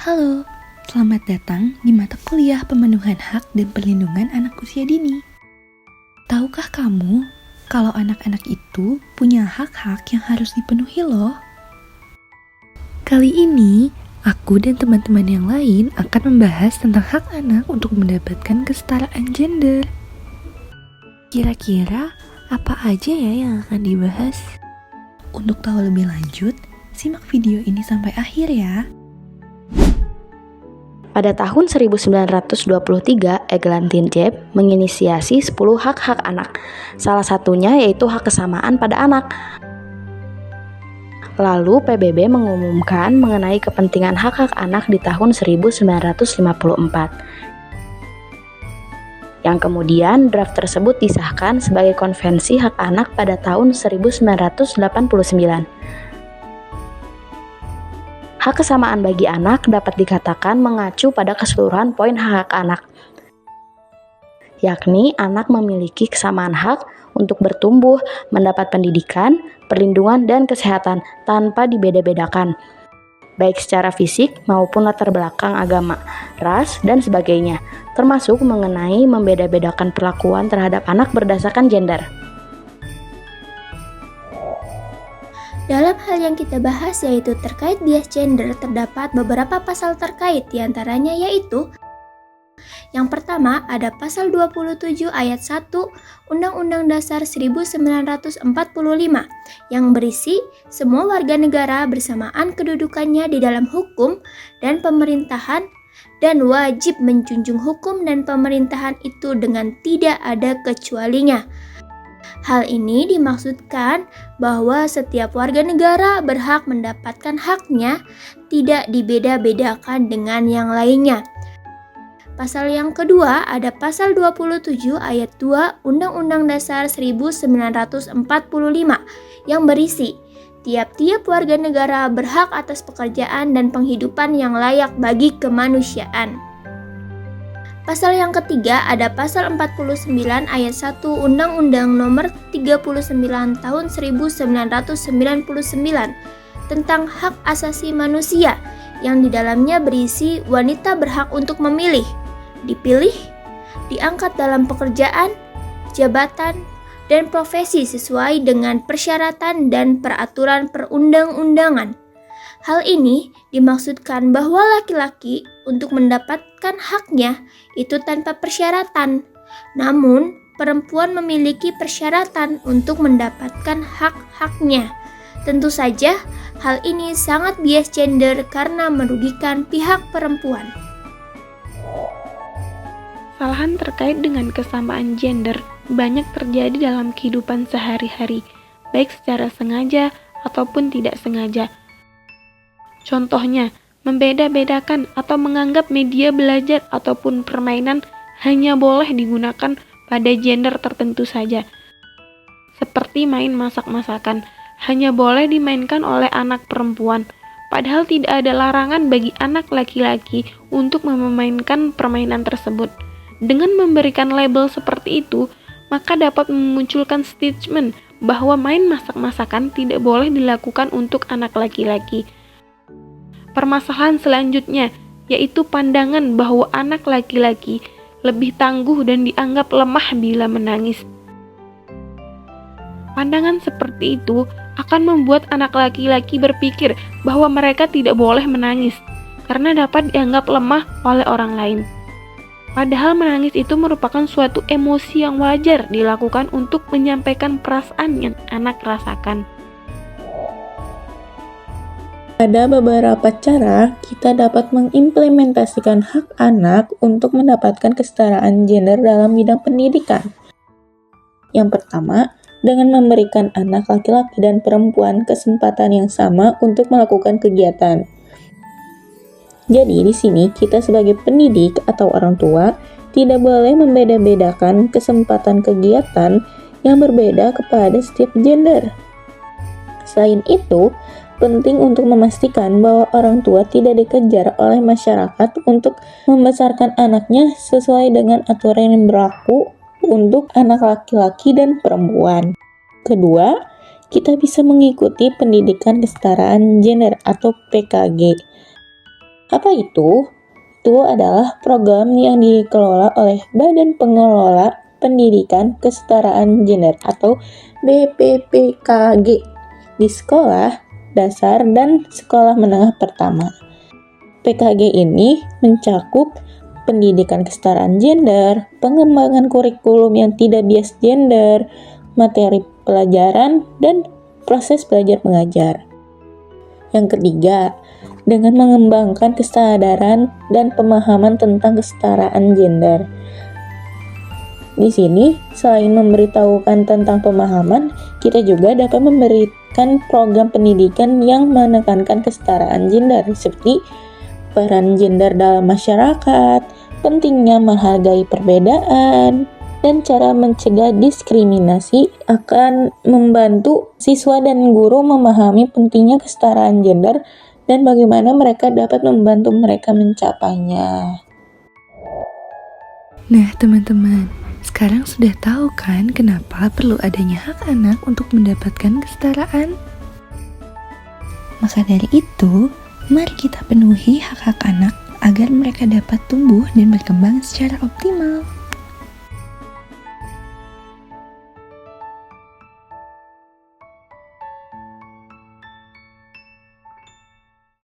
Halo, selamat datang di mata kuliah pemenuhan hak dan perlindungan anak usia dini. Tahukah kamu kalau anak-anak itu punya hak-hak yang harus dipenuhi loh? Kali ini, aku dan teman-teman yang lain akan membahas tentang hak anak untuk mendapatkan kesetaraan gender. Kira-kira apa aja ya yang akan dibahas? Untuk tahu lebih lanjut, simak video ini sampai akhir ya. Pada tahun 1923, Eglantine Jebb menginisiasi 10 hak-hak anak. Salah satunya yaitu hak kesamaan pada anak. Lalu PBB mengumumkan mengenai kepentingan hak-hak anak di tahun 1954. Yang kemudian draft tersebut disahkan sebagai Konvensi Hak Anak pada tahun 1989. Hak kesamaan bagi anak dapat dikatakan mengacu pada keseluruhan poin hak anak, yakni anak memiliki kesamaan hak untuk bertumbuh, mendapat pendidikan, perlindungan, dan kesehatan tanpa dibeda-bedakan, baik secara fisik maupun latar belakang agama, ras, dan sebagainya, termasuk mengenai membeda-bedakan perlakuan terhadap anak berdasarkan gender. Dalam hal yang kita bahas yaitu terkait bias gender, terdapat beberapa pasal terkait, diantaranya yaitu yang pertama ada pasal 27 ayat 1 Undang-Undang Dasar 1945 yang berisi semua warga negara bersamaan kedudukannya di dalam hukum dan pemerintahan dan wajib menjunjung hukum dan pemerintahan itu dengan tidak ada kecualinya. Hal ini dimaksudkan bahwa setiap warga negara berhak mendapatkan haknya, tidak dibeda-bedakan dengan yang lainnya. Pasal yang kedua ada pasal 27 ayat 2 Undang-Undang Dasar 1945 yang berisi tiap-tiap warga negara berhak atas pekerjaan dan penghidupan yang layak bagi kemanusiaan. Pasal yang ketiga ada pasal 49 ayat 1 Undang-Undang Nomor 39 Tahun 1999 tentang hak asasi manusia yang di dalamnya berisi wanita berhak untuk memilih, dipilih, diangkat dalam pekerjaan, jabatan, dan profesi sesuai dengan persyaratan dan peraturan perundang-undangan. Hal ini dimaksudkan bahwa laki-laki untuk mendapatkan haknya itu tanpa persyaratan, namun perempuan memiliki persyaratan untuk mendapatkan hak-haknya. Tentu saja, hal ini sangat bias gender karena merugikan pihak perempuan. Kesalahan terkait dengan kesamaan gender banyak terjadi dalam kehidupan sehari-hari, baik secara sengaja ataupun tidak sengaja. Contohnya, membeda-bedakan atau menganggap media belajar ataupun permainan hanya boleh digunakan pada gender tertentu saja. Seperti main masak-masakan, hanya boleh dimainkan oleh anak perempuan, padahal tidak ada larangan bagi anak laki-laki untuk memainkan permainan tersebut. Dengan memberikan label seperti itu, maka dapat memunculkan statement bahwa main masak-masakan tidak boleh dilakukan untuk anak laki-laki. Permasalahan selanjutnya yaitu pandangan bahwa anak laki-laki lebih tangguh dan dianggap lemah bila menangis. Pandangan seperti itu akan membuat anak laki-laki berpikir bahwa mereka tidak boleh menangis karena dapat dianggap lemah oleh orang lain. Padahal menangis itu merupakan suatu emosi yang wajar dilakukan untuk menyampaikan perasaan yang anak rasakan. Ada beberapa cara kita dapat mengimplementasikan hak anak untuk mendapatkan kesetaraan gender dalam bidang pendidikan. Yang pertama, dengan memberikan anak laki-laki dan perempuan kesempatan yang sama untuk melakukan kegiatan. Jadi di sini kita sebagai pendidik atau orang tua tidak boleh membeda-bedakan kesempatan kegiatan yang berbeda kepada setiap gender. Selain itu, penting untuk memastikan bahwa orang tua tidak dikejar oleh masyarakat untuk membesarkan anaknya sesuai dengan aturan yang berlaku untuk anak laki-laki dan perempuan. Kedua, kita bisa mengikuti pendidikan kesetaraan gender atau PKG. Apa itu? Itu adalah program yang dikelola oleh Badan Pengelola Pendidikan Kesetaraan Gender atau BPPKG di sekolah dasar dan sekolah menengah pertama. PKG ini mencakup pendidikan kesetaraan gender, pengembangan kurikulum yang tidak bias gender, materi pelajaran, dan proses belajar mengajar. Yang ketiga, dengan mengembangkan kesadaran dan pemahaman tentang kesetaraan gender. Di sini, selain memberitahukan tentang pemahaman, kita juga dapat memberikan program pendidikan yang menekankan kesetaraan gender, seperti peran gender dalam masyarakat, pentingnya menghargai perbedaan, dan cara mencegah diskriminasi akan membantu siswa dan guru memahami pentingnya kesetaraan gender dan bagaimana mereka dapat membantu mereka mencapainya. Nah, teman-teman, sekarang sudah tahu kan kenapa perlu adanya hak anak untuk mendapatkan kesetaraan? Maka dari itu, mari kita penuhi hak-hak anak agar mereka dapat tumbuh dan berkembang secara optimal.